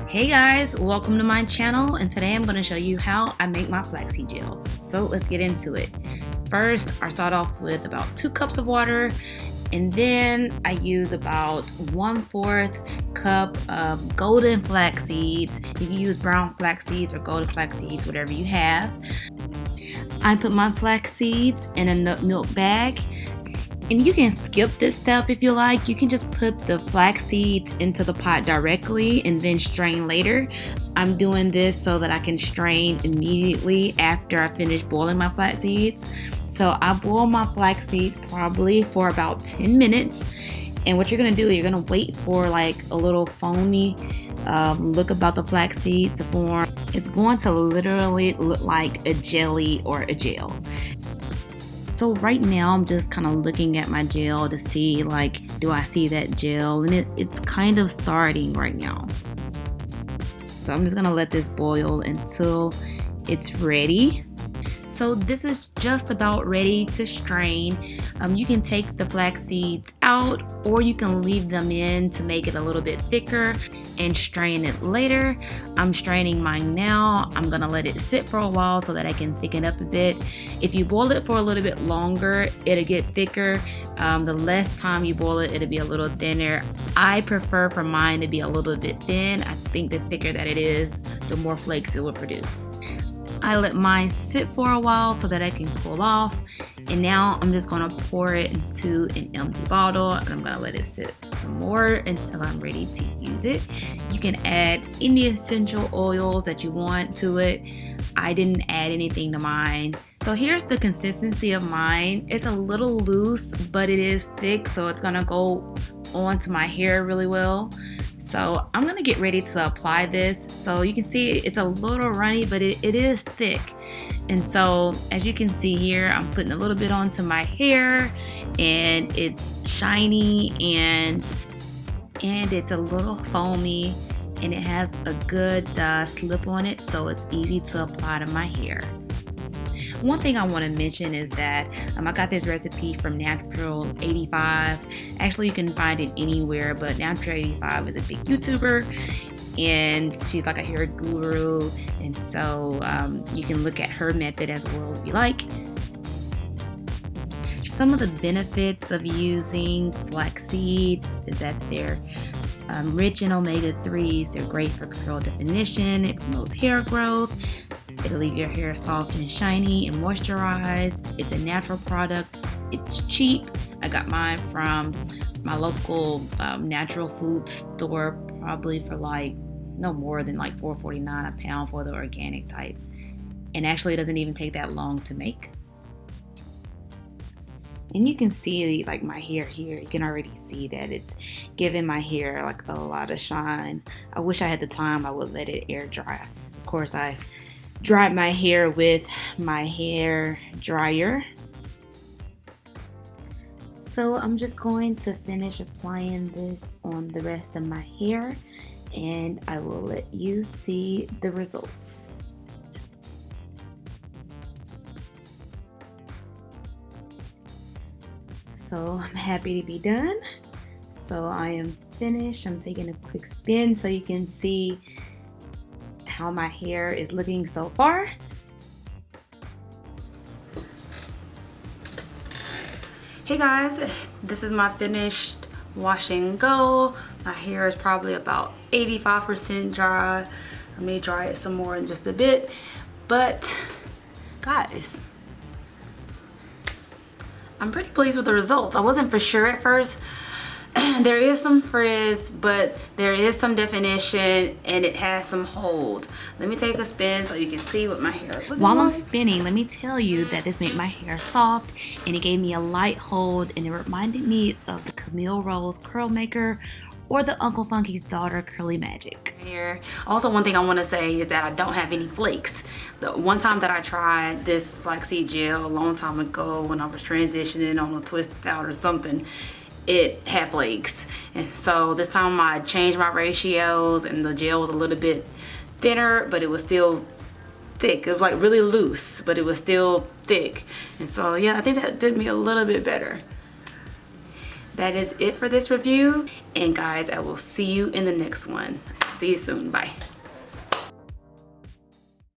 Hey guys, welcome to my channel, and today I'm going to show you how I make my flaxseed gel. So let's get into it. First, I start off with about 2 cups of water, and then I use about 1/4 cup of golden flax seeds. You can use brown flax seeds or golden flax seeds, whatever you have. I put my flax seeds in a nut milk bag. And you can skip this step if you like. You can just put the flax seeds into the pot directly and then strain later. I'm doing this so that I can strain immediately after I finish boiling my flax seeds. So I boil my flax seeds probably for about 10 minutes. And what you're gonna do, you're gonna wait for like a little foamy look about the flax seeds to form. It's going to literally look like a jelly or a gel. So right now I'm just kind of looking at my gel to see, like, do I see that gel? And it's kind of starting right now. So I'm just gonna let this boil until it's ready. So this is just about ready to strain. You can take the flax seeds out, or you can leave them in to make it a little bit thicker and strain it later. I'm straining mine now. I'm gonna let it sit for a while so that I can thicken up a bit. If you boil it for a little bit longer, it'll get thicker. The less time you boil it, it'll be a little thinner. I prefer for mine to be a little bit thin. I think the thicker that it is, the more flakes it will produce. I let mine sit for a while so that I can cool off, and now I'm just gonna pour it into an empty bottle, and I'm gonna let it sit some more until I'm ready to use it. You can add any essential oils that you want to it. I didn't add anything to mine. So here's the consistency of mine. It's a little loose, but it is thick, so it's gonna go onto my hair really well. So I'm gonna get ready to apply this. So you can see it's a little runny, but it is thick. And so as you can see here, I'm putting a little bit onto my hair, and it's shiny and it's a little foamy, and it has a good slip on it, so it's easy to apply to my hair. One thing I want to mention is that I got this recipe from Natural 85. Actually, you can find it anywhere, but Natural 85 is a big YouTuber, and she's like a hair guru, and so you can look at her method as well if you like. Some of the benefits of using flax seeds is that they're rich in omega-3s. They're great for curl definition. It promotes hair growth. It'll leave your hair soft and shiny and moisturized. It's a natural product. It's cheap. I got mine from my local natural food store, probably for like no more than like $4.49 a pound for the organic type. And actually it doesn't even take that long to make. And you can see like my hair here, you can already see that it's giving my hair like a lot of shine. I wish I had the time, I would let it air dry. Of course, I dried my hair with my hair dryer. So I'm just going to finish applying this on the rest of my hair, and I will let you see the results. So I'm happy to be done. So I am finished. I'm taking a quick spin so you can see how my hair is looking so far. Hey guys, this is my finished wash and go. My hair is probably about 85% dry. I may dry it some more in just a bit, but guys, I'm pretty pleased with the results. I wasn't for sure at first. There is some frizz, but there is some definition, and it has some hold. Let me take a spin so you can see what my hair looks like. While I'm spinning, let me tell you that this made my hair soft, and it gave me a light hold, and it reminded me of the Camille Rose curl maker or the Uncle Funky's daughter Curly Magic. Here. Also, one thing I want to say is that I don't have any flakes. The one time that I tried this flaxseed gel a long time ago when I was transitioning on a twist out or something, it had flakes, and so this time I changed my ratios, and the gel was a little bit thinner, but it was still thick. It was like really loose, but it was still thick, and so yeah, I think that did me a little bit better. That is it for this review, and guys, I will see you in the next one. See you soon. Bye.